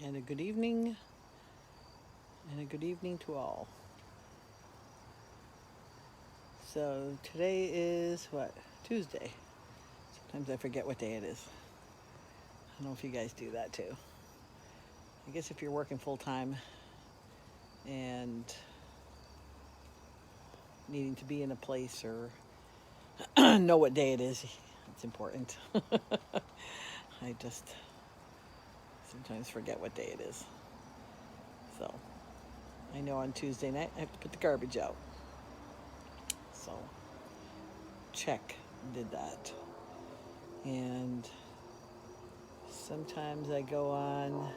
and a good evening, and a good evening to all. So today is what? Tuesday. Sometimes I forget what day it is. I don't know if you guys do that too. I guess if you're working full time and needing to be in a place or know what day it is, it's important. I just sometimes forget what day it is. So I know on Tuesday night I have to put the garbage out. So check, did that. And sometimes I go on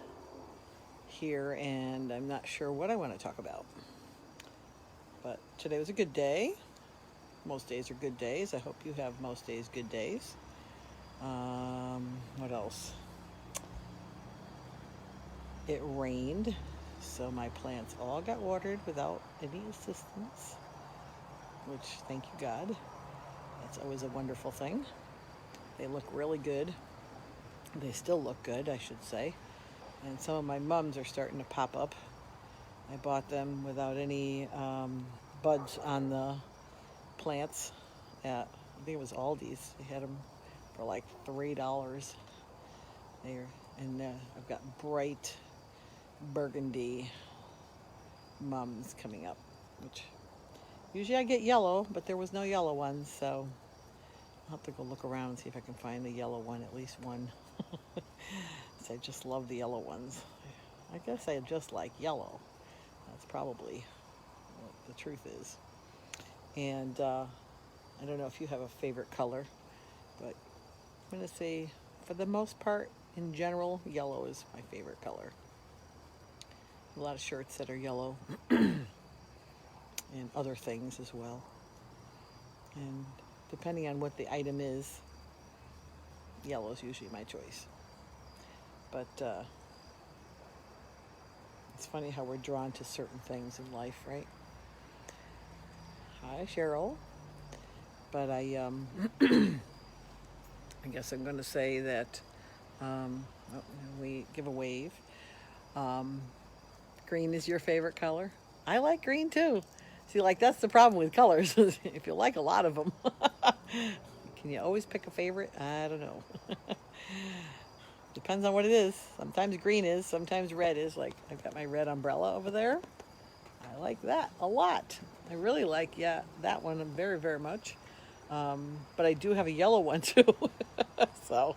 here and I'm not sure what I want to talk about. But today was a good day. Most days are good days. I hope you have most days good days. What else? It rained, so my plants all got watered without any assistance, which thank you God. That's always a wonderful thing. They look really good. They still look good, I should say. And some of my mums are starting to pop up. I bought them without any buds on the plants at, I think it was Aldi's. They had them for like $3. There, and I've got bright burgundy mums coming up, which usually I get yellow, but there was no yellow ones, so I'll have to go look around and see if I can find a yellow one, at least one. So I just love the yellow ones. I guess I just like yellow. That's probably what the truth is. And I don't know if you have a favorite color, but I'm going to say, for the most part, in general, yellow is my favorite color. A lot of shirts that are yellow and other things as well. And depending on what the item is, yellow is usually my choice. But it's funny how we're drawn to certain things in life, right? Hi, Cheryl. But I guess I'm going to say that we give a wave. Um, Green is your favorite color. I like green too. See, like that's the problem with colors. If you like a lot of them, can you always pick a favorite? I don't know. Depends on what it is. Sometimes green is, sometimes red is. Like I've got my red umbrella over there. I like that a lot. I really like, that one very, very much. But I do have a yellow one too. So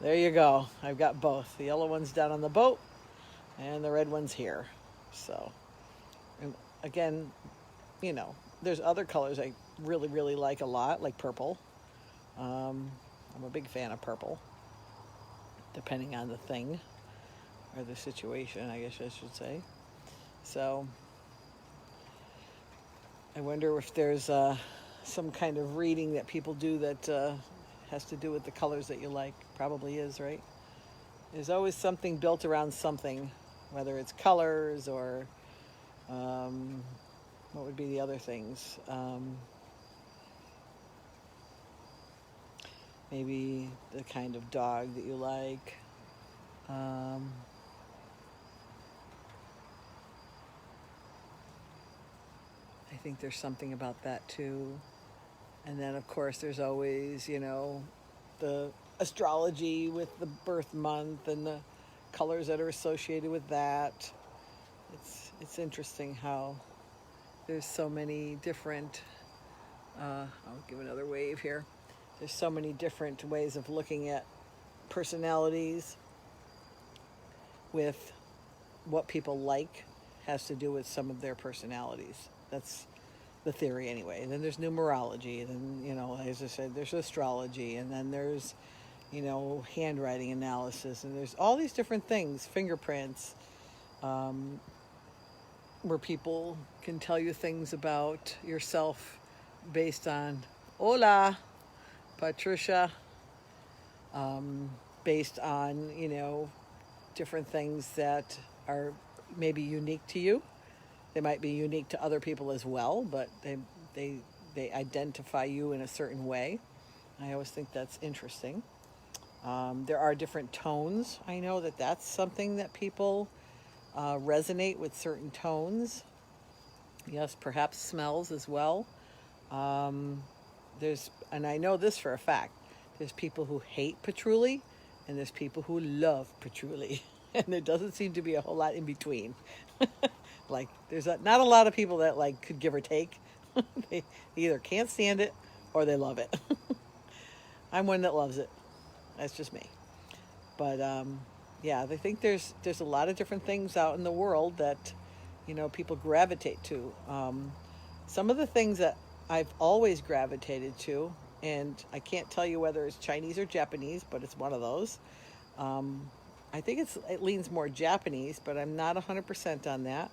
there you go. I've got both. The yellow one's down on the boat and the red one's here. So, and again, there's other colors I really, really like a lot, like purple. I'm a big fan of purple, depending on the thing or the situation, I guess I should say. So, I wonder if there's some kind of reading that people do that has to do with the colors that you like. Probably is, right? There's always something built around something, whether it's colors or what would be the other things? Maybe the kind of dog that you like. I think there's something about that too. And then, of course, there's always, the astrology with the birth month and the colors that are associated with that. It's interesting how there's so many different. I'll give another wave here. There's so many different ways of looking at personalities with what people like has to do with some of their personalities. That's the theory anyway. And then there's numerology, and then, as I said, there's astrology, and then there's, handwriting analysis, and there's all these different things, fingerprints, where people can tell you things about yourself based on, hola, Patricia, based on, different things that are maybe unique to you. They might be unique to other people as well, but they identify you in a certain way. I always think that's interesting. There are different tones. I know that that's something that people resonate with certain tones. Yes, perhaps smells as well. Um, and I know this for a fact, there's people who hate patchouli and there's people who love patchouli. And there doesn't seem to be a whole lot in between. Like, not a lot of people that like could give or take. They either can't stand it or they love it. I'm one that loves it. That's just me. But yeah, I think there's a lot of different things out in the world that people gravitate to. Some of the things that I've always gravitated to, and I can't tell you whether it's Chinese or Japanese, but it's one of those. I think it leans more Japanese, but I'm not 100% on that.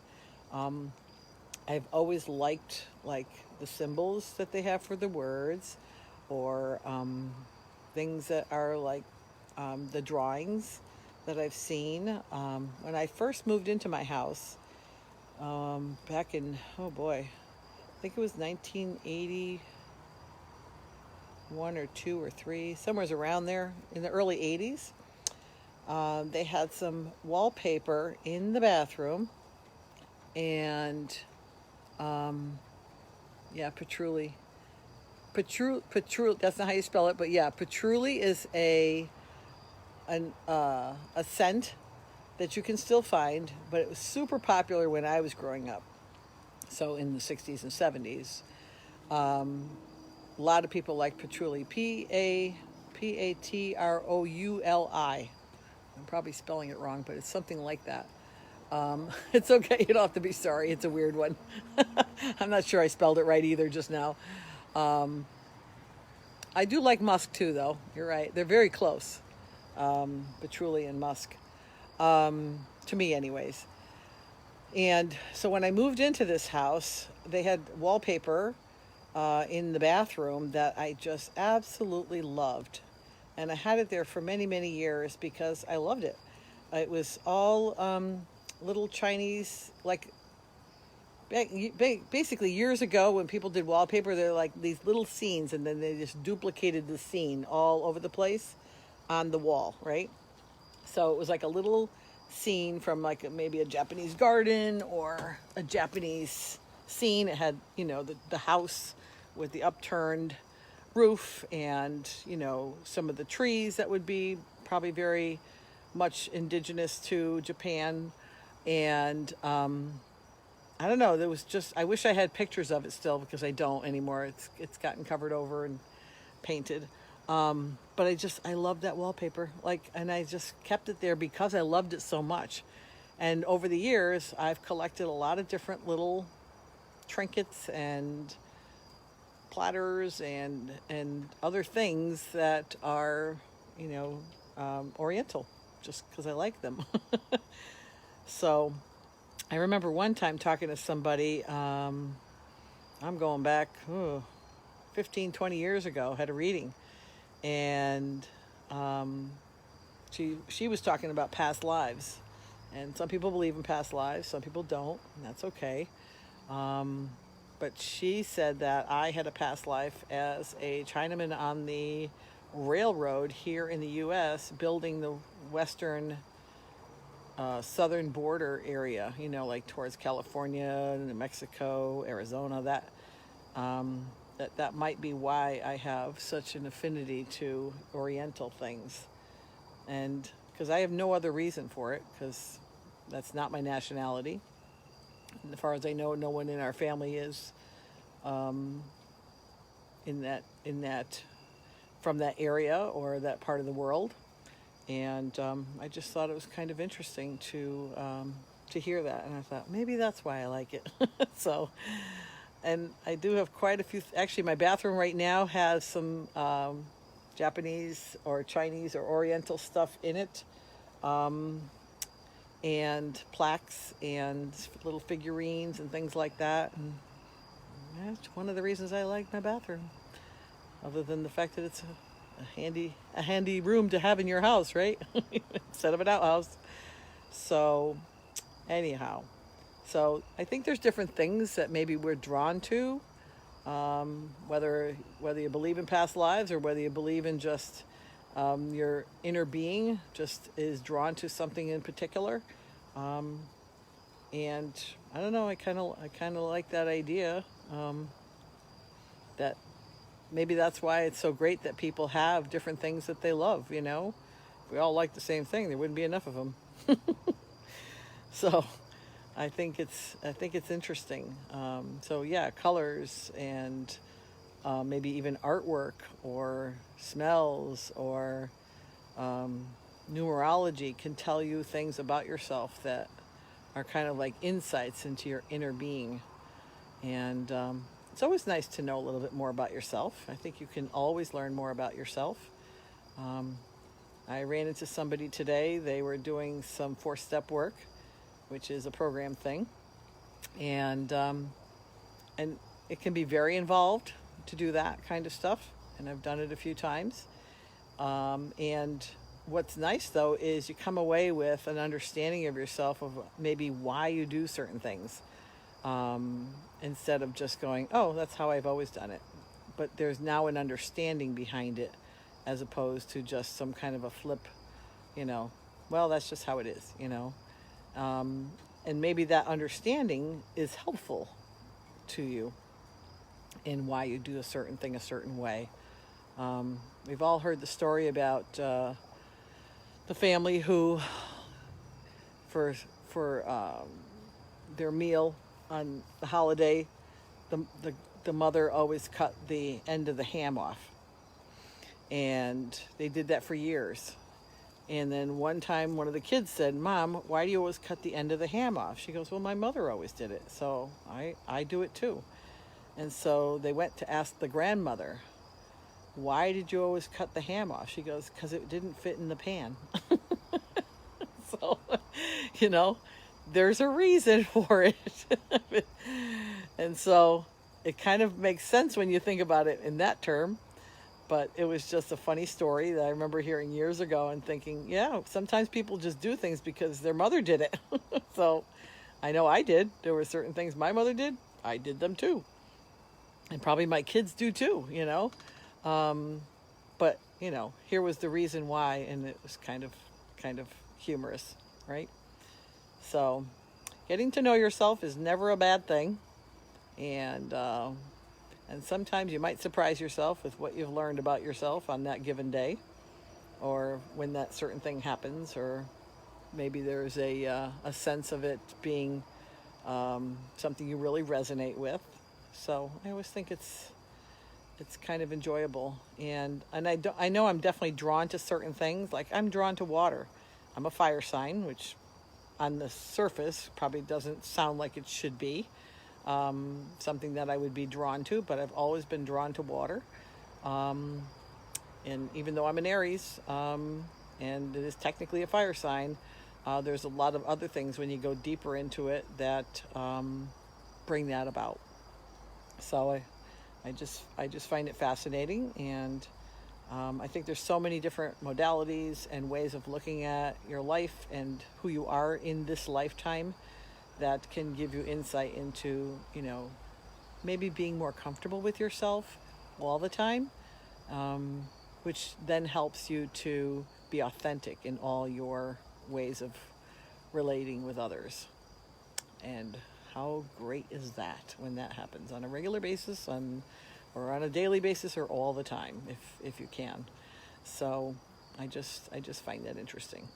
I've always liked like the symbols that they have for the words, or things that are like the drawings that I've seen. When I first moved into my house, back in, oh boy, I think it was 1981 or 2 or 3, somewhere around there in the early 80s. They had some wallpaper in the bathroom, and yeah, patchouli. Patchouli, that's not how you spell it, but yeah, patchouli is a scent that you can still find, but it was super popular when I was growing up. So in the 60s and 70s, a lot of people like patchouli. Patrouli. I'm probably spelling it wrong, but it's something like that. It's okay. You don't have to be sorry. It's a weird one. I'm not sure I spelled it right either just now. I do like musk too, though. You're right. They're very close. Patchouli and musk. To me anyways. And so when I moved into this house, they had wallpaper in the bathroom that I just absolutely loved. And I had it there for many, many years because I loved it. It was all little Chinese, like basically years ago when people did wallpaper, they're like these little scenes, and then they just duplicated the scene all over the place on the wall, right? So it was like a little scene from like maybe a Japanese garden or a Japanese scene. It had, the house with the upturned roof and, some of the trees that would be probably very much indigenous to Japan. And I don't know, there was just, I wish I had pictures of it still because I don't anymore. It's gotten covered over and painted. But I loved that wallpaper, and I just kept it there because I loved it so much. And over the years, I've collected a lot of different little trinkets and platters and other things that are, Oriental, just because I like them. So I remember one time talking to somebody, I'm going back 15, 20 years ago, had a reading. And she was talking about past lives, and some people believe in past lives, some people don't, and that's okay. But she said that I had a past life as a Chinaman on the railroad here in the U.S., building the western southern border area, like towards California, New Mexico, Arizona, that might be why I have such an affinity to Oriental things. And because I have no other reason for it, because that's not my nationality. And as far as I know, no one in our family is in that from that area or that part of the world. And I just thought it was kind of interesting to hear that. And I thought, maybe that's why I like it. So, and I do have quite a few. Actually, my bathroom right now has some Japanese or Chinese or Oriental stuff in it, and plaques and little figurines and things like that. And that's one of the reasons I like my bathroom, other than the fact that it's a handy room to have in your house, right? Instead of an outhouse. So, anyhow. So I think there's different things that maybe we're drawn to, whether you believe in past lives or whether you believe in just Your inner being just is drawn to something in particular. Um, and I don't know, I kind of like that idea, that maybe that's why it's so great that people have different things that they love, you know? If we all like the same thing, there wouldn't be enough of them. So I think it's interesting. So yeah, colors and maybe even artwork or smells or numerology can tell you things about yourself that are kind of like insights into your inner being. And it's always nice to know a little bit more about yourself. I think you can always learn more about yourself. Um, I ran into somebody today. They were doing some 4-step work, which is a program thing, and and it can be very involved to do that kind of stuff. And I've done it a few times. And what's nice though is you come away with an understanding of yourself of maybe why you do certain things, instead of just going, oh, that's how I've always done it. But there's now an understanding behind it, as opposed to just some kind of a flip, you know, well, that's just how it is, you know. And maybe that understanding is helpful to you in why you do a certain thing a certain way. We've all heard the story about the family who, for their meal on the holiday, the mother always cut the end of the ham off, and they did that for years. And then one time, one of the kids said, "Mom, why do you always cut the end of the ham off?" She goes, "Well, my mother always did it, so I do it too." And so they went to ask the grandmother, "Why did you always cut the ham off?" She goes, "Because it didn't fit in the pan." So, you know, there's a reason for it. And so it kind of makes sense when you think about it in that term. But it was just a funny story that I remember hearing years ago and thinking, yeah, sometimes people just do things because their mother did it. So I know I did. There were certain things my mother did. I did them too. And probably my kids do too, you know. But, you know, here was the reason why, and it was kind of humorous, right? So getting to know yourself is never a bad thing. And sometimes you might surprise yourself with what you've learned about yourself on that given day, or when that certain thing happens, or maybe there's a sense of it being something you really resonate with. So I always think it's kind of enjoyable, and I know I'm definitely drawn to certain things. Like I'm drawn to water. I'm a fire sign, which on the surface probably doesn't sound like it should be. Something that I would be drawn to, but I've always been drawn to water. And even though I'm an Aries, and it is technically a fire sign, there's a lot of other things when you go deeper into it that bring that about. So I just find it fascinating, and I think there's so many different modalities and ways of looking at your life and who you are in this lifetime that can give you insight into, you know, maybe being more comfortable with yourself all the time, which then helps you to be authentic in all your ways of relating with others. And how great is that when that happens on a regular basis, or on a daily basis, or all the time, if you can. So I just find that interesting.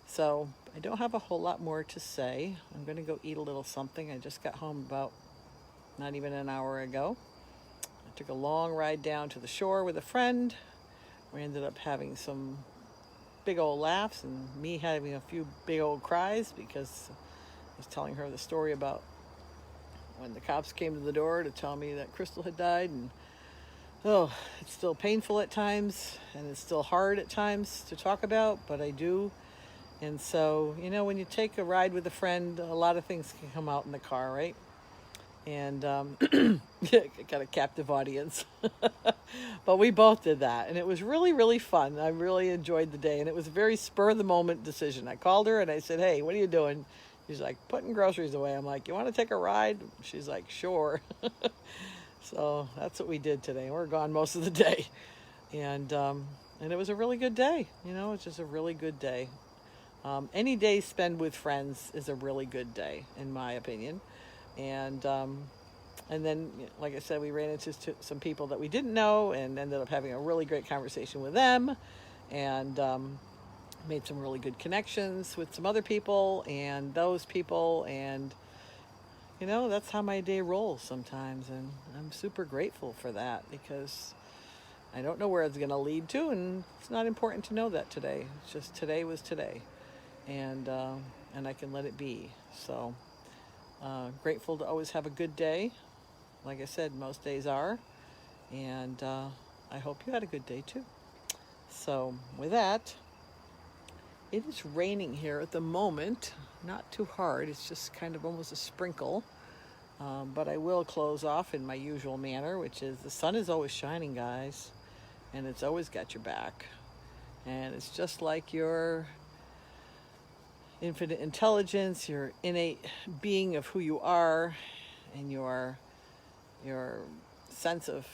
So I don't have a whole lot more to say. I'm going to go eat a little something. I just got home about not even an hour ago. I took a long ride down to the shore with a friend. We ended up having some big old laughs and me having a few big old cries, because I was telling her the story about when the cops came to the door to tell me that Crystal had died. And oh, it's still painful at times, and it's still hard at times to talk about, but I do. And so, you know, when you take a ride with a friend, a lot of things can come out in the car, right? And got a captive audience. But we both did that, and it was really, really fun. I really enjoyed the day, and it was a very spur-of-the-moment decision. I called her, and I said, "Hey, what are you doing?" She's like, "Putting groceries away." I'm like, "You want to take a ride?" She's like, "Sure." So that's what we did today. We're gone most of the day. And and it was a really good day. It's just a really good day. Any day spent with friends is a really good day, in my opinion. And then, like I said, we ran into some people that we didn't know and ended up having a really great conversation with them, and made some really good connections with some other people and those people. And, that's how my day rolls sometimes. And I'm super grateful for that, because I don't know where it's going to lead to, and it's not important to know that today. It's just today was today, and I can let it be. So grateful to always have a good day. Like I said, most days are, and I hope you had a good day too. So with that, it is raining here at the moment. Not too hard. It's just kind of almost a sprinkle. But I will close off in my usual manner, which is the sun is always shining, guys, and it's always got your back. And it's just like your infinite intelligence, your innate being of who you are, and your sense of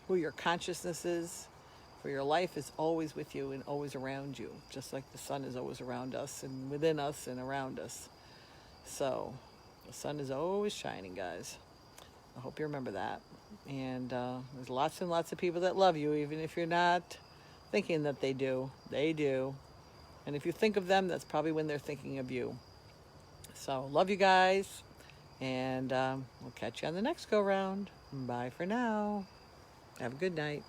who your consciousness is for your life is always with you and always around you, just like the sun is always around us and within us and around us. So the sun is always shining, guys. I hope you remember that. And there's lots and lots of people that love you, even if you're not thinking that they do. They do. And if you think of them, that's probably when they're thinking of you. So love you guys. And we'll catch you on the next go round. Bye for now. Have a good night.